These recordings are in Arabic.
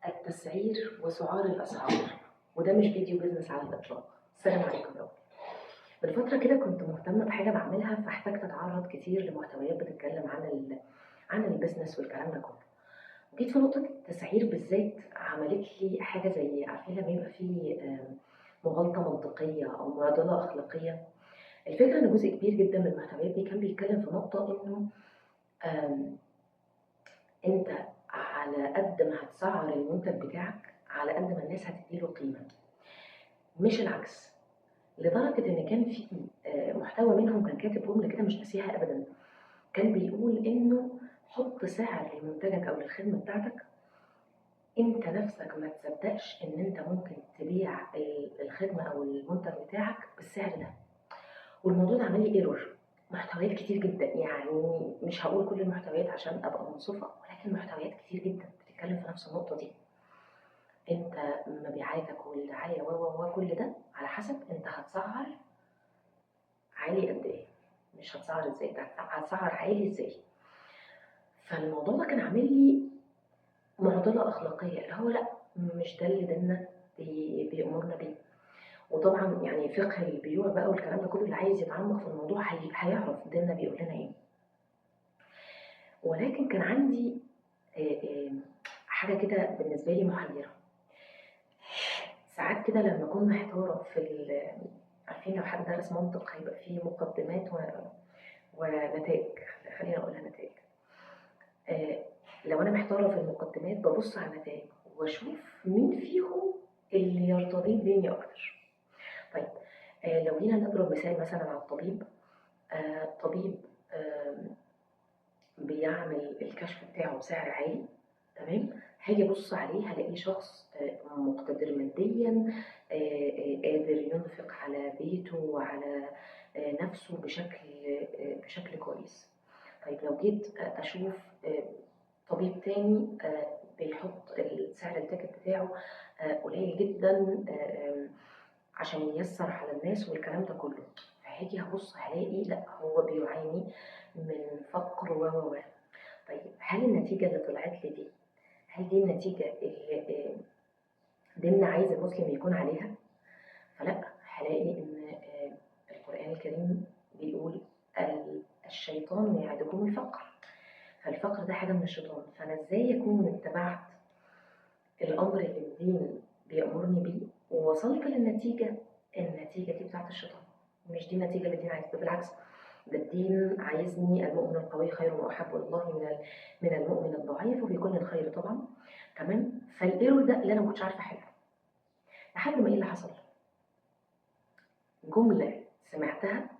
التسعير وسعار الأسعار، وده مش فيديو بيزنس على الإطلاق. السلام عليكم يا رب. من فترة كده كنت مهتمة بحاجة بعملها، فاحتجت أتعرض كتير لمحتويات بتتكلم عن البيزنس والكلام ده كله. وجيت في نقطة التسعير بالذات، عملت لي حاجة زي عارفين لما يبقى فيه مغالطة منطقية أو معضلة أخلاقية. الفكرة إن جزء كبير جدا من المحتويات دي كان بيتكلم في نقطة إنه آم، أنت على قد ما هتسعر المنتج بتاعك على قد ما الناس هتديله قيمة، مش العكس. لدرجة إن كان في محتوى منهم كان كاتب جملة كده مش ناسيها أبدا، كان بيقول إنه حط سعر لمنتجك أو للخدمة بتاعتك أنت نفسك ما تصدقش إن أنت ممكن تبيع الخدمة أو المنتج بتاعك بالسعر ده. والموضوع ده عمل لي ايرور محتويات كتير جدا، يعني مش هقول كل المحتويات عشان أبقى منصفة، ولكن محتويات كتير جدا بتتكلم في نفس النقطة دي. انت مبيعاتك والدعاية وكل ده على حسب انت هتسعر عالي قد ايه، مش هتسعر ازاي، ده هتسعر عالي ازاي. فالموضوع ده كان عامل لي معضلة أخلاقية، اللي هو لأ، مش ده اللي ديننا بيأمرنا بيه. وطبعا يعني فقه البيوع بقى والكلام ده كله، اللي عايز يتعمق في الموضوع هيعرف ديننا بيقول لنا ايه. ولكن كان عندي حاجة كده بالنسبة لي محيرة. ساعات كده لما أكون محتارة عارفين لو حد درس منطق هيبقى فيه مقدمات ونتائج، خلينا أقولها نتائج. لو أنا محتارة في المقدمات ببص على النتائج وأشوف مين فيهم اللي يرتضي ديني أكتر. طيب، لو جينا نضرب مثال مثلا على الطبيب. طبيب بيعمل الكشف بتاعه بسعر عالي، تمام، هاجي ابص عليه هلاقيه شخص مقتدر ماديا، قادر ينفق على بيته وعلى نفسه بشكل كويس. طيب لو جيت اشوف طبيب تاني بيحط سعر التيكت بتاعه قليل جدا عشان ييسر على الناس والكلام ده كله، فهاجي هبص هلاقي لا، هو بيعاني من فقر و طيب هل النتيجة اللي طلعت لي دي، هل دي النتيجة اللي ديننا عايز المسلم يكون عليها؟ فلا، هلاقي إن القرآن الكريم بيقول الشيطان يعدكم الفقر، فالفقر ده حاجة من الشيطان. فأنا إزاي أكون اتبعت الأمر اللي الدين بيأمرني بيه ووصلت للنتيجة، النتيجة دي بتاعت الشيطان، مش دي النتيجة اللي الدين عايزها. بالعكس، ده الدين عايزني المؤمن القوي خير وأحب إلى الله من المؤمن الضعيف، وفي كل خير طبعا. تمام. فالايرور ده اللي انا ما كنتش عارفه احله، لحد ما ايه اللي حصل، جمله سمعتها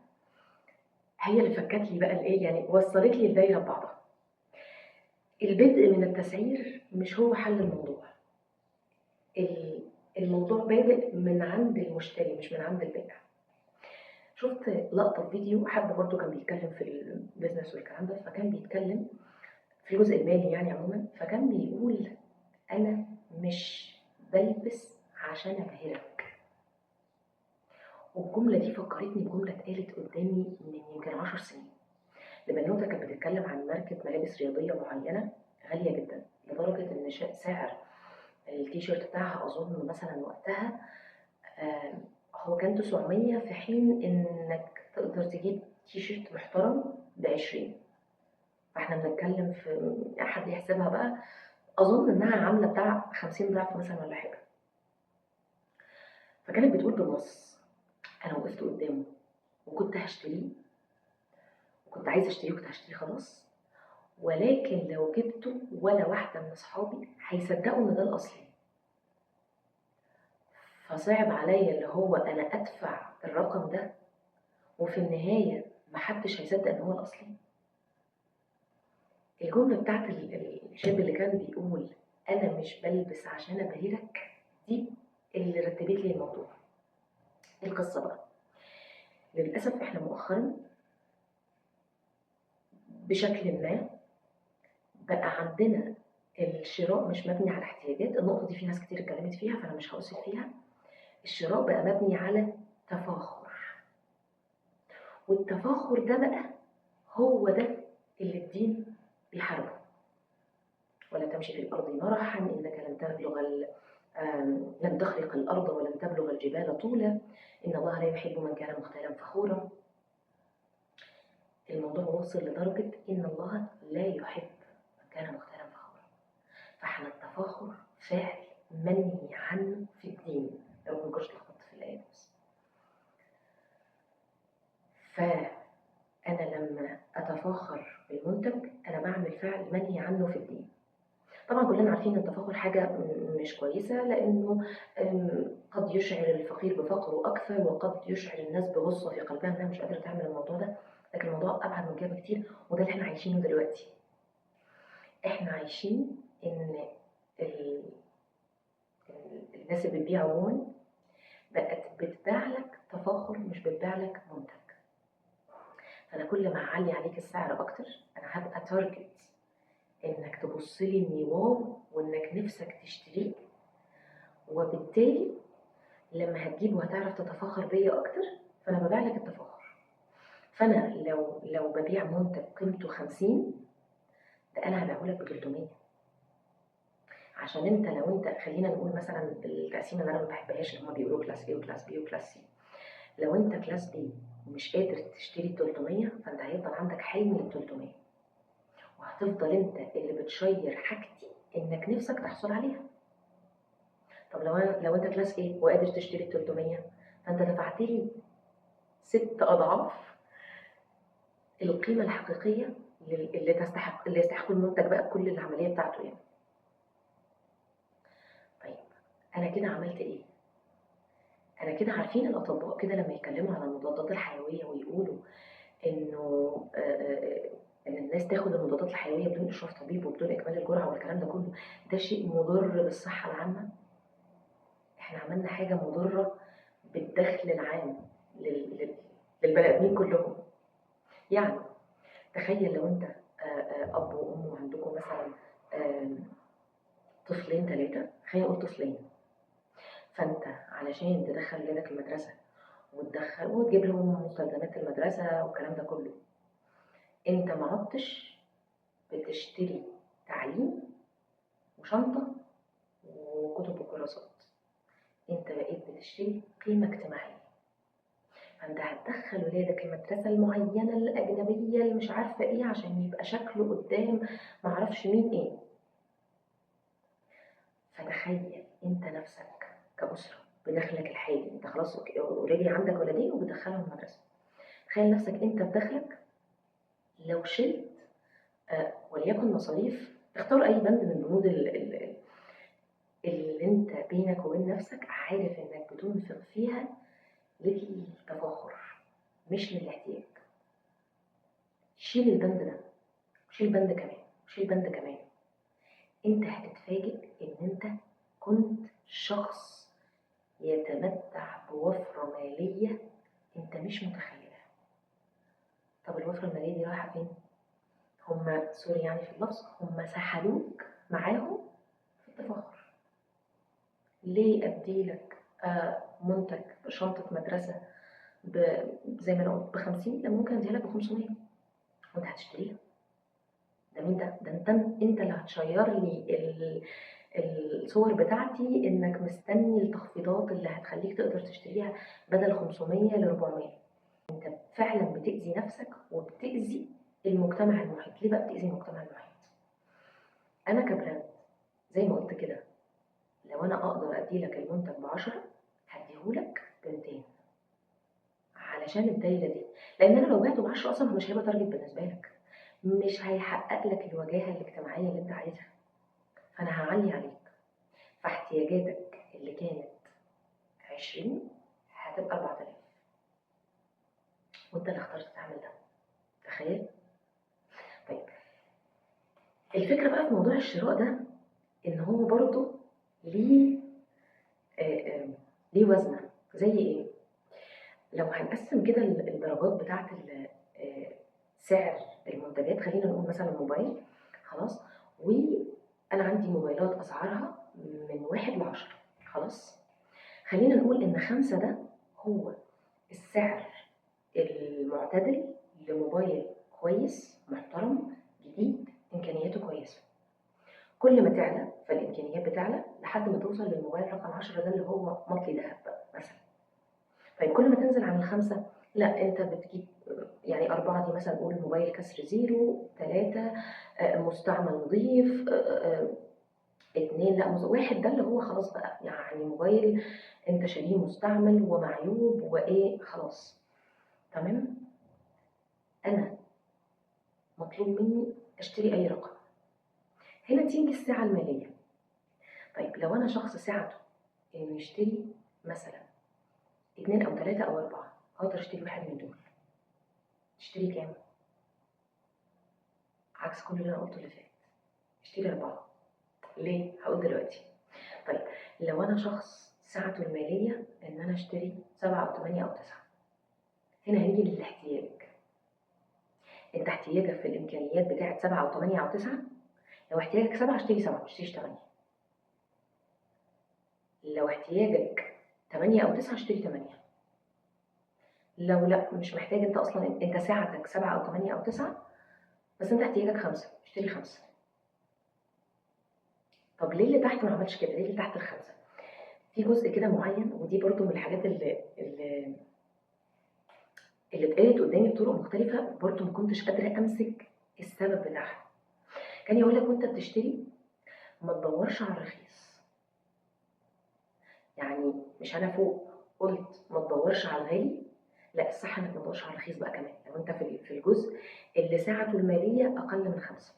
هي اللي فكت لي بقى الايه، يعني وصلت لي الدايره ببعضها. البدء من التسعير مش هو حل الموضوع. الموضوع بادئ من عند المشتري مش من عند البائع. شفت لقطه في فيديو حد برضو كان بيتكلم في البيزنس والكلام ده، فكان بيتكلم في الجزء المالي يعني عموما، فكان بيقول انا مش بلبس عشان ابهرك. والجملة دي فكرتني بجملة اتقالت قدامي من يمكن 10 سنين لبنوتة كانت بتتكلم عن ماركة ملابس رياضية معينة غالية جدا، لدرجة إن سعر التيشيرت بتاعها أظن مثلا وقتها هو كان 900، في حين إنك تقدر تجيب تيشيرت محترم ب20. فإحنا بنتكلم في حد يحسبها بقى، أظن إنها عاملة بتاع 50 ضعف مثلا ولا حاجة. فكانت بتقول بالنص، أنا وقفت قدامه وكنت هشتريه، وكنت عايزة اشتريه، كنت هشتريه خلاص، ولكن لو جبته ولا واحدة من أصحابي هيصدقوا إن ده الأصلي. فصعب عليا اللي هو أنا أدفع الرقم ده وفي النهاية محدش هيصدق إن هو الأصلي. الجملة بتاعت الشاب اللي كان بيقول أنا مش بلبس عشان أبهرك، دي اللي رتبت لي الموضوع. القصة بقى، للأسف إحنا مؤخرا بشكل ما بقى عندنا الشراء مش مبني على احتياجات. النقطة دي في ناس كتير اتكلمت فيها فأنا مش هقصد فيها. الشراء بقى مبني على تفاخر، والتفاخر ده بقى هو ده اللي الدين بيحاربه. ولا تمشي في الأرض مرحا إنك لن تخرق الأرض ولن تبلغ الجبال طولا، إن الله لا يحب من كان مختالا فخورا. الموضوع وصل لدرجة إن الله لا يحب من كان مختالا فخورا. فاحنا التفاخر فعل منهي عنه في الدين، لو ما كنتش لخبطت في الآية بس. فأنا لما أتفاخر بالمنتج أنا بعمل فعل منهي عنه في الدين. طبعا كلنا عارفين ان التفاخر حاجة مش كويسة، لأنه قد يشعر الفقير بفقره أكثر، وقد يشعر الناس بغصة في قلبها إنها مش قادرة تعمل الموضوع ده. لكن الموضوع أبعد من كده بكتير، وده اللي احنا عايشينه دلوقتي. احنا عايشين إن الناس اللي بتبيع عموما بقت بتبيع لك تفاخر، مش بتبيع لك منتج. فأنا كل ما أعلي عليك السعر أكتر أنا هبقى تارجت إنك تبص لي إني واو، وإنك نفسك تشتريه، وبالتالي لما هتجيب وهتعرف تتفاخر بيا أكتر فأنا ببيع لك التفاخر. فأنا لو ببيع منتج قيمته 50، ده أنا هبيعه لك ب300. عشان انت لو انت خلينا نقول مثلا التقسيمه اللي انا ما بحبهاش، اللي هم بيقولوا كلاس A وكلاس B وكلاس C. لو انت كلاس B ومش قادر تشتري 300، فانت هيفضل عندك حلم لل300، وهتفضل انت اللي بتشير حاجتي انك نفسك تحصل عليها. طب لو انت كلاس A وقادر تشتري 300، فانت دفعت لي 6 أضعاف القيمه الحقيقيه اللي يستحق المنتج بقى كل العمليه بتاعته يعني. طيب انا كده عملت ايه؟ انا كده عارفين الاطباء كده لما يتكلموا على المضادات الحيويه ويقولوا انه ان الناس تاخد المضادات الحيويه بدون اشراف طبيب وبدون اكمال الجرعه والكلام ده كله، ده شيء مضر بالصحه العامه. احنا عملنا حاجه مضره بالدخل العام للبني ادمين كلهم. يعني تخيل لو انت اب وام وعندكم مثلا طفلين 3، خلينا نقول طفلين، فانت علشان تدخل ولادك المدرسه وتجيب لهم مستلزمات المدرسه والكلام ده كله، انت ما عدتش بتشتري تعليم وشنطه وكتب وكراسات، انت بقيت بتشتري قيمه اجتماعيه. فانت هتدخل ولادك المدرسه المعينه الاجنبيه اللي مش عارفه ايه عشان يبقى شكله قدام معرفش مين ايه. فتخيل انت نفسك كأسرة بدخلك الحالي، انت خلاص اوريدي عندك ولدين وبتدخلهم المدرسة. تخيل نفسك انت بدخلك لو شلت وليكن مصاريف، اختار اي بند من البنود اللي انت بينك وبين نفسك عارف انك بتنفق فيها للتفاخر مش للاحتياج. شيل البند ده، شيل بند كمان، شيل بند كمان. انت هتتفاجئ ان انت كنت شخص يتمتع بوفرة مالية انت مش متخيلها. طب الوفرة المالية دي رايحة فين؟ هما سوري يعني في اللفظ، هما سحلوك معاهم في التفاخر. ليه اديلك منتج شنطة مدرسة زي ما انا قلت ب50 لما ممكن اديها لك ب500 وانت هتشتريها؟ ده مين ده؟ ده انت اللي هتشير لي الصور بتاعتي انك مستني التخفيضات اللي هتخليك تقدر تشتريها بدل 500 ل 400. انت فعلا بتأذي نفسك وبتأذي المجتمع المحيط. ليه بقى بتأذي المجتمع المحيط؟ انا كبراند زي ما قلت كده، لو انا اقدر اديلك المنتج ب10 هديهولك ب200 علشان الدايره دي، لان انا لو بعته ب10 اصلا مش هيبقى تارجت بالنسبه لك، مش هيحقق لك الوجاهه الاجتماعيه اللي انت عايزها. فانا هعلي عليك، فاحتياجاتك اللي كانت 20 هتبقى 4000، وانت اللي اخترت تعمل ده. تخيل. طيب الفكره بقى في موضوع الشراء ده ان هو برضو ليه ليه وزنه. زي ايه؟ لو هنقسم كده الدرجات بتاعه سعر المنتجات، خلينا نقول مثلا موبايل، خلاص، وانا عندي موبايلات اسعارها من 1 ل10، خلاص. خلينا نقول ان 5 ده هو السعر المعتدل لموبايل كويس محترم جديد امكانياته كويسه. كل ما تعلى فالامكانيات بتعلى لحد ما توصل للموبايل رقم 10 ده اللي هو مطلي ذهب بقى مثلا. طيب كل ما تنزل عن الخمسة، لا انت بتجيب يعني 4 دي مثلا، قول موبايل كسر زيرو، 3 مستعمل نظيف، 2 لا 1 ده اللي هو خلاص بقى يعني موبايل انت شاريه مستعمل ومعيوب وايه خلاص. تمام. انا مطلوب مني اشتري اي رقم. هنا تيجي السعة المالية. طيب لو انا شخص سعته انه يشتري مثلا 2 أو 3 أو 4، اقدر اشتري واحد من دول. اشتري كام؟ عكس كل اللي انا قلته اللي فات، اشتري 4. ليه؟ هقول دلوقتي. طيب لو انا شخص سعته المالية ان انا اشتري 7 أو 8 أو 9، هنا هنيجي للاحتياج. انت احتياجك في الامكانيات بتاعت 7 أو 8 أو 9، لو احتياجك 7 اشتري 7 مش تشتري 8. لو احتياجك 8 أو 9 اشتري 8. لو لا مش محتاج، انت اصلا انت سعتك 7 أو 8 أو 9 بس انت احتياجك 5، اشتري 5. طب ليه اللي تحت ما عملش كده؟ ليه اللي تحت الخمسة؟ في جزء كده معين، ودي برضو من الحاجات اللي اتقالت قدامي بطرق مختلفة، برضو ما كنتش قادرة امسك السبب بتاعها. كان يقول لك وانت بتشتري ما تدورش على الرخيص. يعني مش انا فوق قلت ما تدورش على الغالي، لا الصح انك ما تدورش على الرخيص بقى كمان لو انت في الجزء اللي سعته المالية اقل من 5.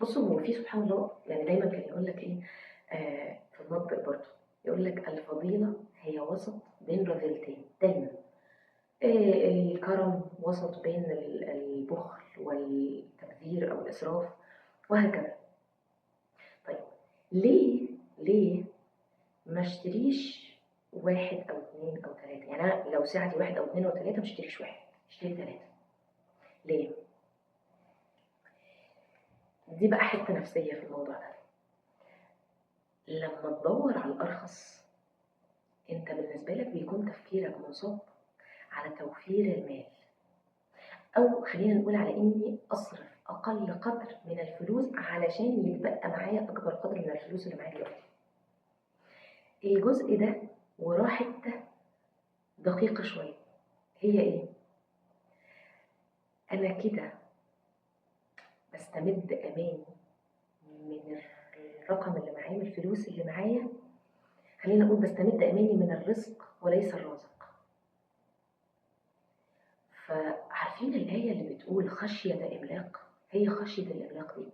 بصوا هو في سبحان الله يعني دايما كان يقول لك ايه في المنطق برضو، يقول لك الفضيلة هي وسط بين رذيلتين دايما. الكرم وسط بين البخل والتبذير او الاسراف وهكذا. طيب ليه ما اشتريش 1 أو 2 أو 3؟ يعني أنا لو سعتي 1 أو 2 أو 3 مش اشتريش 1، اشتري 3. ليه؟ دي بقى حتة نفسية في الموضوع ده. لما تدور على الأرخص انت بالنسبة لك بيكون تفكيرك منصب على توفير المال، او خلينا نقول على اني اصرف اقل قدر من الفلوس علشان يتبقى معايا اكبر قدر من الفلوس اللي معايا دلوقتي. الجزء ده وراه حته دقيقه شويه، هي ايه؟ انا كده بستمد اماني من الرقم اللي معايا، من الفلوس اللي معايا. خلينا نقول بستمد اماني من الرزق وليس الرازق. فعارفين الآية اللي بتقول خشية إملاق؟ هي خشية الإملاق دي.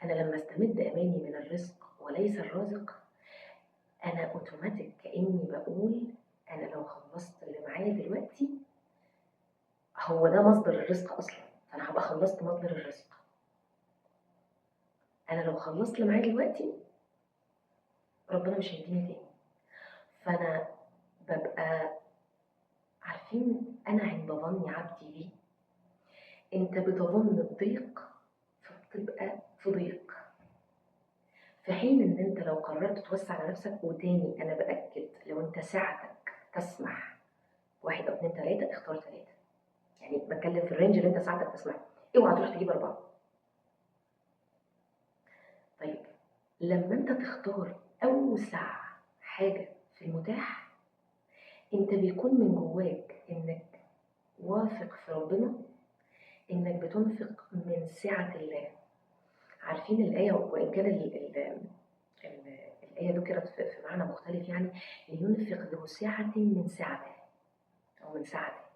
أنا لما استمد أماني من الرزق وليس الرازق، أنا أوتوماتيك كأني بقول أنا لو خلصت اللي معايا دلوقتي هو ده مصدر الرزق أصلا، فأنا هبقى خلصت مصدر الرزق. أنا لو خلصت اللي معايا دلوقتي ربنا مش هيديني تاني. فأنا ببقى عارفين أنا عند ظن عبدي بي. أنت بتظن الضيق فبتبقى في ضيق، في حين ان انت لو قررت توسع على نفسك. وتاني انا باكد لو انت ساعتك تسمح 1 أو 2 3 اختار 3. يعني بتكلم في الرينج اللي انت ساعتك تسمح، اوعى تروح تجيب 4. طيب لما انت تختار اوسع حاجه في المتاح، انت بيكون من جواك انك واثق في ربنا، انك بتنفق من سعه الله. عارفين الايه، وان كان الآية ذكرت في معنى مختلف، يعني لينفق ذو سعة من سعته أو من سعته.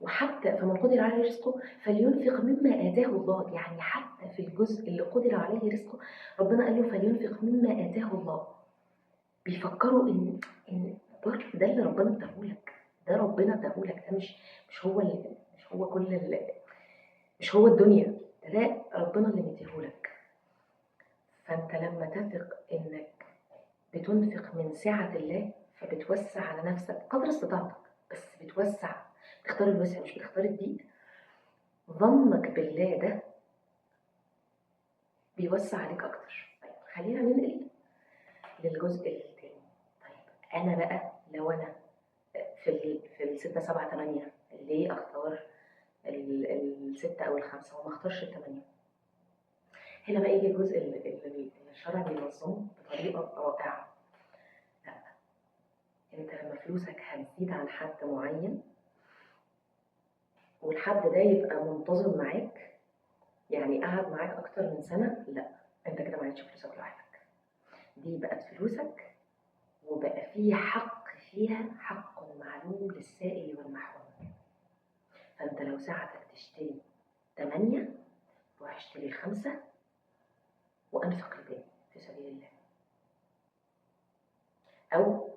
وحتى فمن قدر عليه رزقه فلينفق مما آتاه الله. يعني حتى في الجزء اللي قدر عليه رزقه ربنا قال له فلينفق مما آتاه الله. بيفكروا إن ده اللي ربنا اداهولك، ده ربنا اداهولك، ده مش هو مش هو مش هو الدنيا، ده ربنا اللي مديهولك. فأنت لما تثق إنك بتنفق من سعة الله فبتوسع على نفسك قدر استطاعتك، بس بتوسع، بتختار الوسع مش بتختار الضيق. ظنك بالله ده بيوسع عليك اكتر. طيب خلينا ننقل للجزء التاني. طيب انا بقى لو انا في ال 6 7 8 ليه اختار الستة أو الخمسة وما اختارش التمانية. هنا بقى يجي الجزء اللي الشرع بينظمه بطريقة رائعة. لا، انت لما فلوسك هتزيد عن حد معين والحد ده يبقى منتظم معاك، يعني قعد معاك أكتر من سنة، لا، انت كده ما عادش فلوسك لوحدك، دي بقت فلوسك وبقى فيه حق فيها، حق معلوم للسائل والمحروم. فانت لو ساعتك تشتري 8 روح اشتري 5 وأنفق الباقي في سبيل الله. أو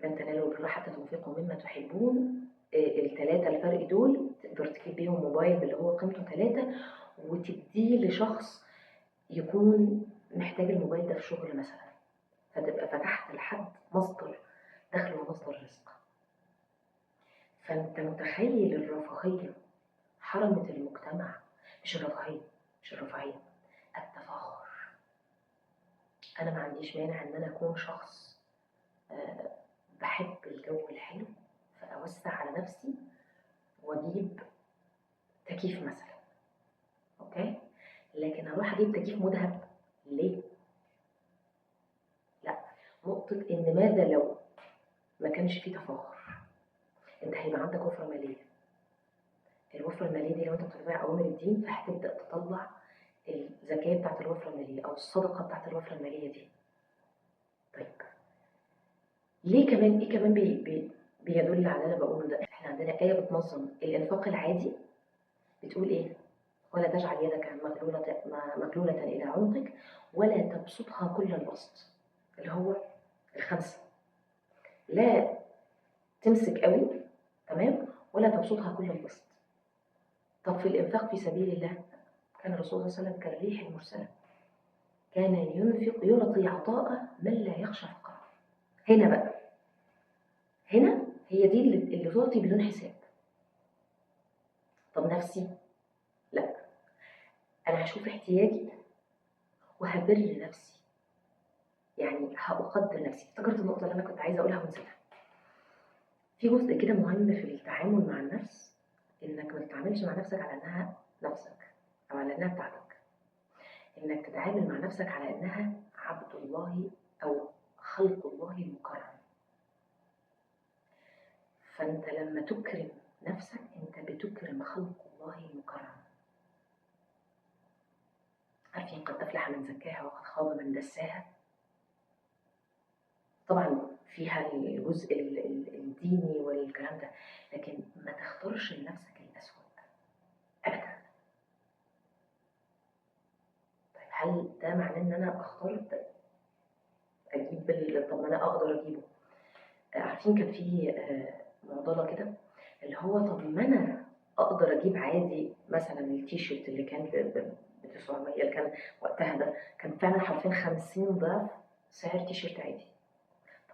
لن تنالوا البر حتى تنفقوا مما تحبون، ال3 الفرق دول تقدر تجيب بيهم موبايل اللي هو قيمته 3 وتديه لشخص يكون محتاج الموبايل ده في شغل مثلا، فتبقى فتحت لحد مصدر دخل ومصدر رزق. فانت متخيل الرفاهية حرمت المجتمع؟ مش الرفاهية، التفاخر. انا ما عنديش مانع ان انا اكون شخص بحب الجو الحلو فاوسع على نفسي واجيب تكييف مثلا، اوكي، لكن اروح اجيب تكييف مذهب ليه؟ لا، نقطة ان ماذا لو ما كانش فيه تفاخر؟ انت هيبقى عندك وفرة مالية. الوفرة المالية دي لو انت بتتبع اوامر الدين فهتبدأ تطلع الزكاة بتاعت الوفرة المالية او الصدقة بتاعت الوفرة المالية دي. طيب ليه كمان ايه كمان بيدل على اللي انا بقوله ده؟ احنا عندنا آية بتنظم الانفاق العادي، بتقول ايه؟ ولا تجعل يدك مغلولة إلى عنقك ولا تبسطها كل البسط، اللي هو الخمسة، لا تمسك قوي، تمام، ولا تبسطها كل البسط. طب في الإنفاق في سبيل الله كان الرسول صلى الله عليه وسلم كالريح المرسلة، كان ينفق يعطي عطاء من لا يخشى فقره. هنا بقى، هنا هي دي اللي تعطي بدون حساب. طب نفسي، لا، أنا هشوف احتياجي وهبر نفسي، يعني هأقدر نفسي. افتكرت النقطة اللي أنا كنت عايزة أقولها ونسيتها. في جزء كده مهم في التعامل مع النفس، إنك ما تتعاملش مع نفسك على إنها نفسك أو على إنها بتاعتك، إنك تتعامل مع نفسك على إنها عبد الله أو خلق الله المكرم. فأنت لما تكرم نفسك أنت بتكرم خلق الله المكرم. عارفين قد أفلح من زكاها وقد خاب من دساها؟ طبعا فيها الجزء الديني والكلام ده، لكن ما تختارش لنفسك الأسود أبدا. طيب هل ده معناه إن أنا أختار أجيب طب ما أنا أقدر أجيبه؟ عارفين كان في معضلة كده اللي هو طب ما أنا أقدر أجيب عادي مثلا التيشيرت اللي كان ب 900 اللي كان وقتها ده كان فعلا حرفيا 50 ضعف سعر تيشيرت عادي.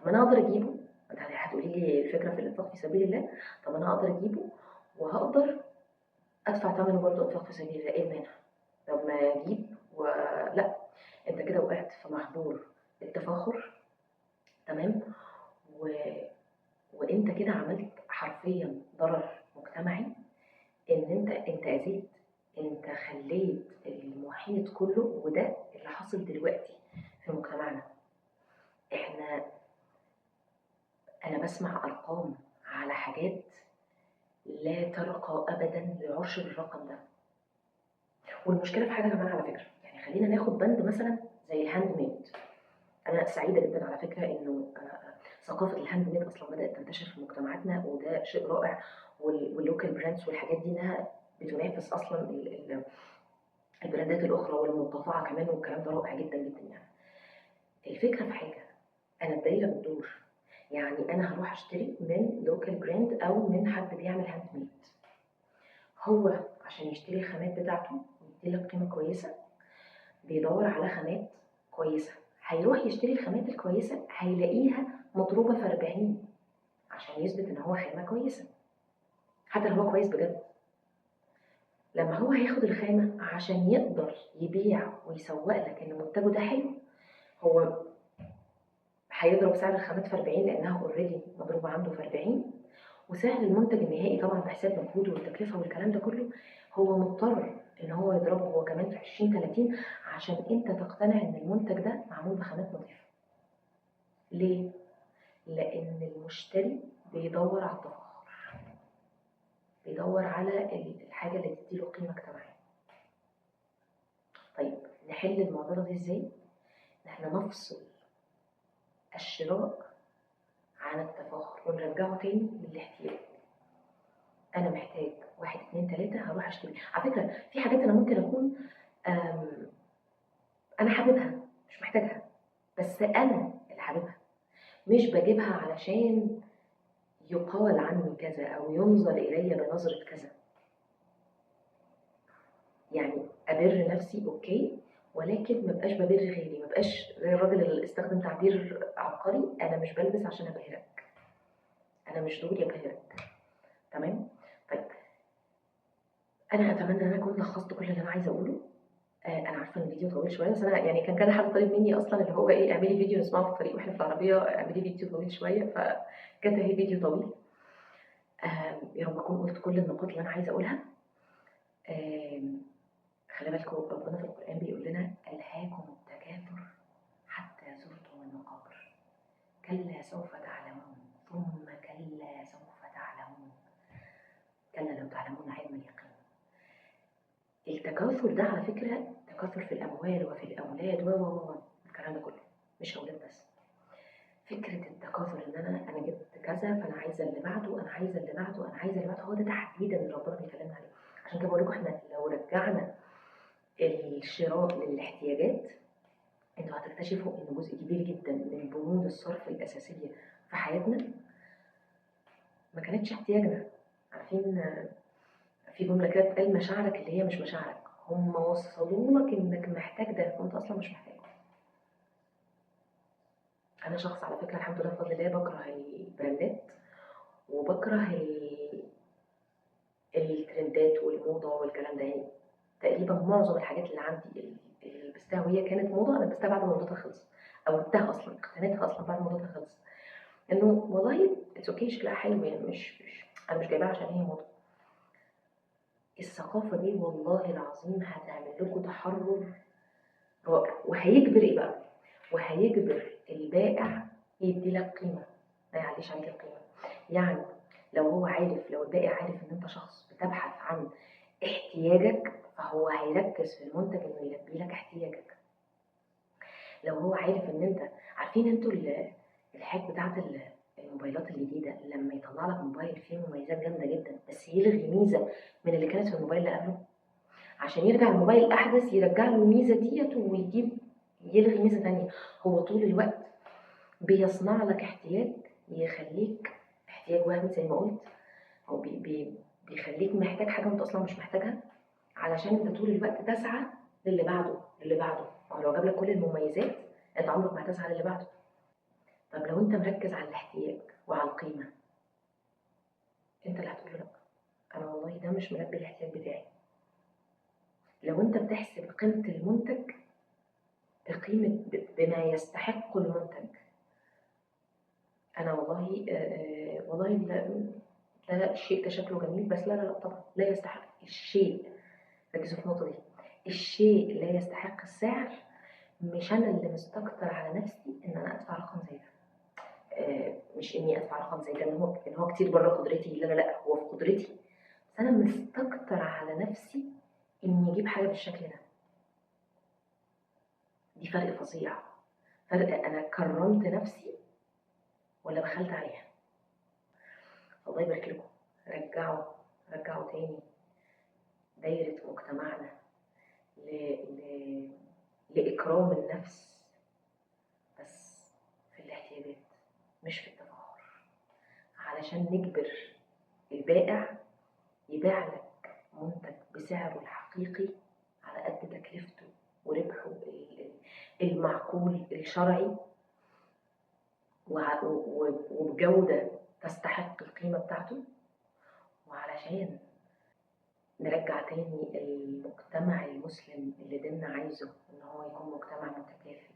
طب انا اقدر اجيبه؟ انت هتقولي لي الفكره في الانفاق في سبيل الله. طب انا اقدر اجيبه وهقدر ادفع ثمنه برضه انفاق في سبيل الله، ايه المانع؟ طب ما اجيب لا، انت كده وقعت في محظور التفاخر، تمام، و... وانت كده عملت حرفيا ضرر مجتمعي، ان انت اذيت، انت خليت المحيط كله، وده اللي حاصل دلوقتي في مجتمعنا. انا بسمع ارقام على حاجات لا ترقى ابدا لعشر الرقم ده. والمشكله في حاجه كمان على فكره، يعني خلينا ناخد بند مثلا زي الهاند ميد. انا سعيده جدا على فكره انه ثقافه الهاند ميد اصلا بدات تنتشر في مجتمعاتنا، وده شيء رائع. واللوكال براندز والحاجات دي انها بتنافس اصلا البراندات الاخرى والمرتفعه كمان، والكلام ده رائع جدا جدا. يعني الفكره في حاجه، انا الدايره بتدور، يعني انا هروح اشتري من لوكال براند او من حد بيعمل هاند ميد، هو عشان يشتري الخامات بتاعته ويديلك قيمه كويسه بيدور على خامات كويسه، هيروح يشتري الخامات الكويسه هيلاقيها مضروبه في 40 عشان يثبت ان هو خامه كويسه، حتى لو هو كويس بجد. لما هو هياخد الخامه عشان يقدر يبيع ويسوق لك ان منتجه ده حلو، هو هيضرب سعر الخامات في 40 لانها اوريدي مضروبه عنده في 40، وسعر المنتج النهائي طبعا بحساب مجهوده والتكلفة والكلام ده كله، هو مضطر ان هو يضربه هو كمان في 20-30 عشان انت تقتنع ان المنتج ده معمول بخامات نظيفة. ليه؟ لان المشتري بيدور على التفاخر، بيدور على الحاجة اللي تديله قيمة اجتماعية. طيب نحل المعضلة دي ازاي؟ ان احنا نفصل الشراء عن التفاخر ونرجعه تاني للاحتياج. انا محتاج 1 2 3 هروح اشتري. على فكرة في حاجات انا ممكن اكون انا حاببها مش محتاجها، بس انا اللي حاببها، مش بجيبها علشان يقال عني كذا او ينظر الي بنظرة كذا. يعني ابر نفسي اوكي، ولكن ما بقاش ببر غيري، ما بقاش زي الراجل اللي استخدم تعبير عبقري: انا مش بلبس عشان ابهرك، انا مش دوري ابهرك. تمام. طيب انا اتمنى ان انا اكون لخصت كل اللي انا عايزه اقوله. انا عارفه ان الفيديو طويل شويه، بس انا يعني كان كذا حد طالب مني اصلا اللي هو ايه، اعملي فيديو نسمعه في الطريق واحنا في العربيه، اعملي فيديو طويل شويه، فكانت اهي فيديو طويل. يا رب اكون قلت كل النقاط اللي انا عايزه اقولها. خلي بالكم ربنا في القران بيقول لنا: الهاكم التكاثر حتى زرتم المقابر، كلا سوف تعلمون ثم كلا سوف تعلمون، كلا لو تعلمون علم اليقين. التكاثر ده على فكرة تكاثر في الأموال وفي الأولاد الكلام ده كله، مش أولاد بس. فكرة التكاثر إن أنا جبت كذا فأنا عايزة اللي بعده، أنا عايزة اللي بعده، أنا عايزة اللي بعده، هو ده تحديدا اللي ربنا بيكلمنا عليه. عشان كده بقول لكم إحنا لو رجعنا الشراء للاحتياجات، انتوا هتكتشفوا إن جزء كبير جدا من بنود الصرف الأساسية في حياتنا ما كانتش احتياجنا. عارفين في جملة كده بتقال: مشاعرك اللي هي مش مشاعرك، هم وصلوا لك انك محتاج ده وانت اصلا مش محتاجه. انا شخص على فكرة الحمد لله بفضل الله بكره البراندات وبكره الترندات والموضة والكلام ده. يعني تقريبا معظم الحاجات اللي عندي اللي لبستها وهي كانت موضة انا لبستها بعد ما موضتها خلص، او جبتها اصلا اقتنيتها اصلا بعد ما موضتها خلص. انه والله اتس اوكي شكلها حلو، يعني مش انا مش جايباها عشان هي موضة. الثقافة دي والله العظيم هتعمل لكم تحرر رائع، وهيجبر ايه بقى؟ وهيجبر البائع يدي لك قيمة، ما يعليش عليك القيمة. يعني لو هو عارف، لو البائع عارف ان انت شخص بتبحث عن احتياجك، فهو هيركز في المنتج انه يلبي لك احتياجك. لو هو عارف ان انت، عارفين انتوا الحاجات بتاعت الموبايلات الجديدة لما يطلع لك موبايل فيه مميزات جامدة جدا بس يلغي ميزة من اللي كانت في الموبايل اللي قبله، عشان يرجع الموبايل الأحدث يرجع له الميزة ديت ويجيب يلغي ميزة تانية. هو طول الوقت بيصنع لك احتياج يخليك احتياج وهمي زي ما قلت، أو بيخليك محتاج حاجة انت أصلا مش محتاجها، علشان انت طول الوقت تسعى للي بعده للي بعده. لو جاب لك كل المميزات انت عمرك ما هتسعى للي بعده. طب لو انت مركز على الاحتياج وعلى القيمة، انت اللي هتقول لا، انا والله ده مش ملبي الاحتياج بتاعي. لو انت بتحسب قيمة المنتج بما يستحق المنتج، انا والله والله لا الشيء ده شكله جميل، بس لا طبعا لا يستحق الشيء. ركزوا في النقطة دي، الشيء لا يستحق السعر. مش انا اللي مستكتر على نفسي ان انا ادفع رقم زي ده. مش اني ادفع رقم زي ده ان هو كتير بره قدرتي، لا هو في قدرتي، بس انا مستكتر على نفسي اني اجيب حاجه بالشكل ده. دي فرق فظيع، فرق انا كرمت نفسي ولا بخلت عليها. الله يبارك لكم. رجعوا تاني دايرة مجتمعنا ل... ل... لإكرام النفس، بس في الاحتياجات مش في التفاخر، علشان نجبر البائع يبيع لك منتج بسعره الحقيقي على قد تكلفته وربحه المعقول الشرعي، وبجودة تستحق القيمة بتاعته. وعلشان نرجع تاني المجتمع المسلم اللي ديننا عايزه ان هو يكون مجتمع متكافئ،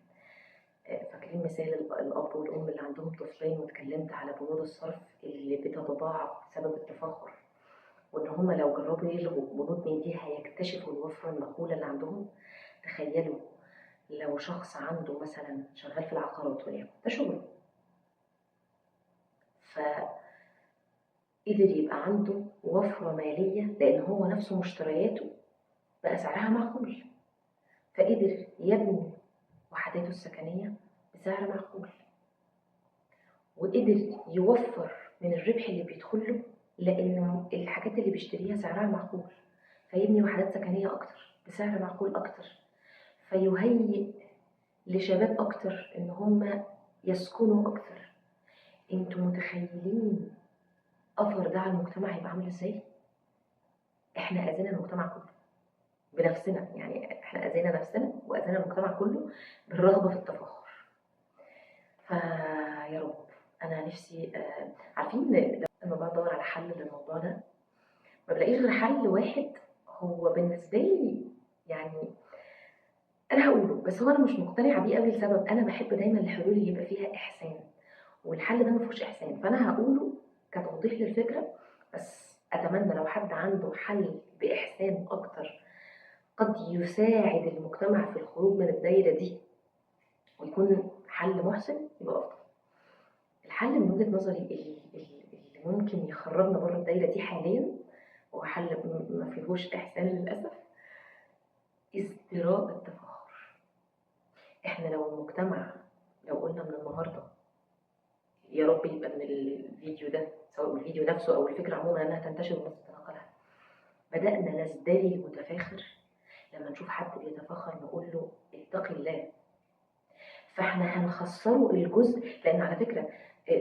فاكرين مثال الأب والأم اللي عندهم طفلين، واتكلمت على بنود الصرف اللي بتتضاعف بسبب التفاخر، وإن هما لو جربوا يلغوا بنود من دي هيكتشفوا الوفرة المهولة اللي عندهم. تخيلوا لو شخص عنده مثلا شغال في العقارات وليكن ده شغله، فقدر يبقى عنده وفرة مالية لأن هو نفسه مشترياته بقى سعرها معقول، فقدر يبني وحداته السكنية بسعر معقول، وقدر يوفر من الربح اللي بيدخله لأنه الحاجات اللي بيشتريها سعرها معقول، فيبني وحدات سكنية أكتر بسعر معقول أكتر، فيهيئ لشباب أكتر إن هم يسكنوا أكتر. انتوا متخيلين أثر ده على المجتمع هيبقى عامل إزاي؟ إحنا أذينا المجتمع كله بنفسنا، يعني إحنا أذينا نفسنا وأذينا المجتمع كله بالرغبة في التفاخر. فيا رب أنا نفسي عارفين لما بدور على حل للموضوع ده ما بلاقيش غير حل واحد هو بالنسبة لي، يعني أنا هقوله بس هو أنا مش مقتنعة بيه قوي لسبب أنا بحب دايما الحلول اللي يبقى فيها إحسان، والحل ده ما فيهوش إحسان، فأنا هقوله كتوضيح للفكرة، بس أتمنى لو حد عنده حل بإحسان أكتر قد يساعد المجتمع في الخروج من الدايرة دي ويكون حل محسن يبقى أفضل. الحل من وجهة نظري اللي ممكن يخرجنا بره الدايرة دي حاليا هو حل ما فيهوش إحسان للأسف، ازدراء التفاخر. إحنا لو المجتمع لو قلنا من النهاردة يا رب يبقى من الفيديو ده سواء الفيديو نفسه أو الفكرة عموما إنها تنتشر والناس تتناقلها، بدأنا نزدري المتفاخر، لما نشوف حد بيتفاخر نقول له اتقي الله، فاحنا هنخسره الجزء، لأن على فكرة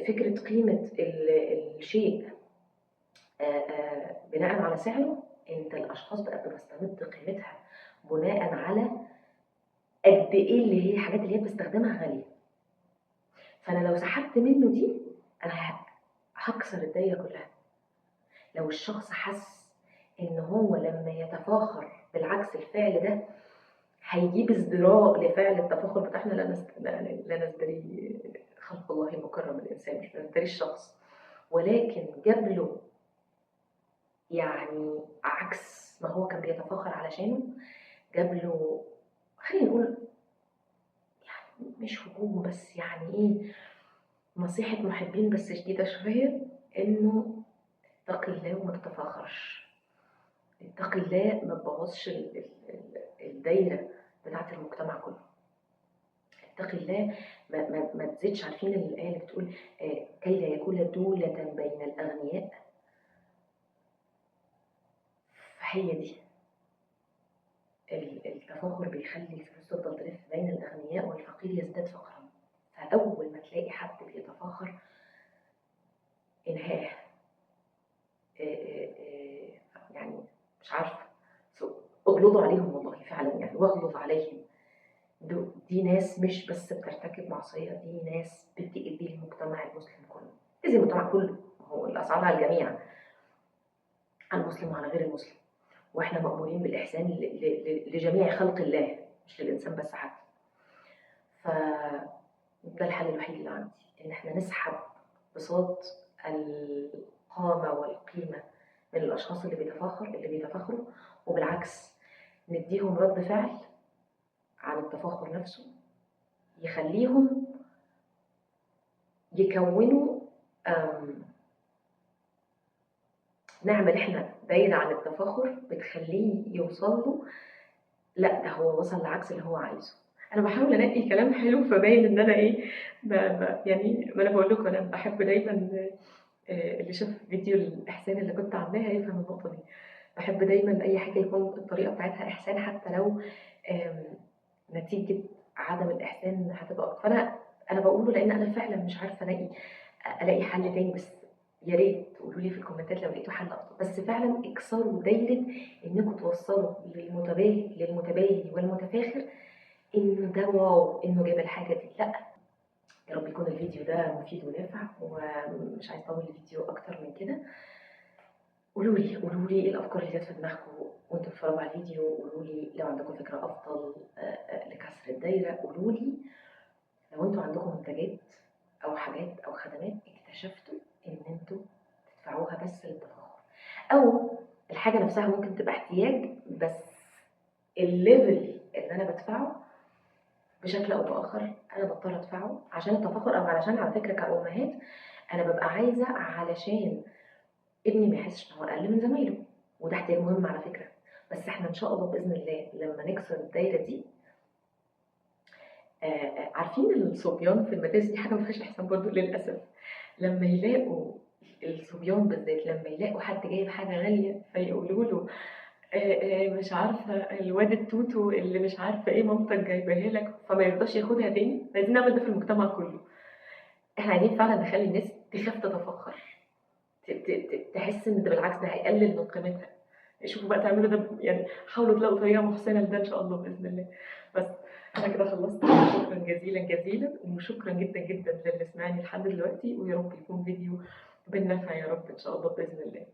فكرة قيمة الشيء بناء على سعره، انت الاشخاص بقت بتستمد قيمتها بناء على قد ايه اللي هي الحاجات اللي هي بتستخدمها غاليه. فانا لو سحبت منه دي انا هكسر الدايره كلها. لو الشخص حس ان هو لما يتفاخر بالعكس الفعل ده هيجيب ازدراء لفعل التفاخر بتاعنا، لا نزدري خلق الله المكرم الانسان، مش نزدري الشخص، ولكن جاب له يعني عكس ما هو كان بيتفاخر علشانه، جاب له خلينا نقول يعني مش هجوم بس يعني ايه نصيحة محبين بس شديدة شوية، انه اتقي الله وما تتفاخرش، اتقي الله ما تبوظش الدايرة بتاعة المجتمع كله، اتقي الله ما تزيدش. عارفين الآية اللي بتقول كي لا يكون دولة بين الأغنياء، فهي دي التفاخر بيخلي الفلوس تفضل تلف بين الأغنياء والفقير يزداد فقرا. فأول ما تلاقي حد بيتفاخر انهاه، يعني مش عارفة اغلظوا عليهم والله فعلا يعني، واغلظ عليهم. دي ناس مش بس بترتكب معصية، دي ناس بتأذي المجتمع المسلم كله، تأذي المجتمع كله، هو الأسعار على الجميع، على المسلم وعلى غير المسلم، واحنا مأمورين بالإحسان لجميع خلق الله مش للإنسان بس حتى. فده الحل الوحيد اللي عندي، إن احنا نسحب بساط القامة والقيمة من الأشخاص اللي بيتفاخروا، وبالعكس نديهم رد فعل عن التفاخر نفسه يخليهم يكونوا نعمل احنا دايرة عن التفاخر بتخليه يوصل له، لا ده هو وصل لعكس اللي هو عايزه. انا بحاول انقي كلام حلو فباين ان انا ايه يعني ما انا بقول لكم انا بحب دايما اللي شاف فيديو الاحسان اللي كنت عاملاها يفهم النقطه دي، بحب دايما اي حاجه يكون الطريقه بتاعتها احسان حتى لو نتيجه عدم الاحسان هتبقى أكتر. فانا بقوله لان انا فعلا مش عارفه الاقي حل تاني، بس يا ريت تقولوا لي في الكومنتات لو لقيتوا حل افضل، بس فعلا اكسروا دايره انكم توصلوا للمتباهي والمتفاخر انه ده واو انه جاب الحاجه دي، لا. يا رب يكون الفيديو ده مفيد ونافع، ومش عايز اطول الفيديو اكتر من كده. قولوا لي ايه الافكار اللي جت في دماغكم وانتوا بتتفرجوا على الفيديو، قولوا لي لو عندكم فكره افضل لكسر الدايره، قولوا لي لو انتوا عندكم منتجات او حاجات او خدمات اكتشفتوا ان انتوا تدفعوها بس للتفاخر، او الحاجه نفسها ممكن تبقى احتياج بس الليفل اللي انا بدفعه بشكل او باخر انا بضطر ادفعه عشان التفاخر، او علشان على فكره كأمهات انا ببقى عايزه علشان ابني ما يحسش ان هو اقل من زمايله، وده احتياج مهم على فكره. بس احنا ان شاء الله باذن الله لما نكسر الدايره دي، عارفين الصبيان في المدارس دي حاجه ما فيهاش احسان برضه للاسف، لما يلاقوا الصبيان بالذات لما يلاقوا حد جايب حاجه غاليه فيقولوا له مش عارفه الواد التوتو اللي مش عارفه ايه مامتك جايباها لك، فما يرضاش ياخدها تاني. عايزين نعمل ده في المجتمع كله، احنا عايزين فعلا نخلي الناس تخاف تتفخر، تحس ان ده بالعكس ده هيقلل من قيمتها. شوفوا بقى تعملوا ده يعني، حاولوا تلاقوا طريقه محسنه لده ان شاء الله باذن الله. بس انا كده خلصت، شكرا جزيلا جزيلا، وشكرا جدا جدا للي سمعني لحد دلوقتي، ويا رب يكون فيديو بالنفع يا رب ان شاء الله باذن الله.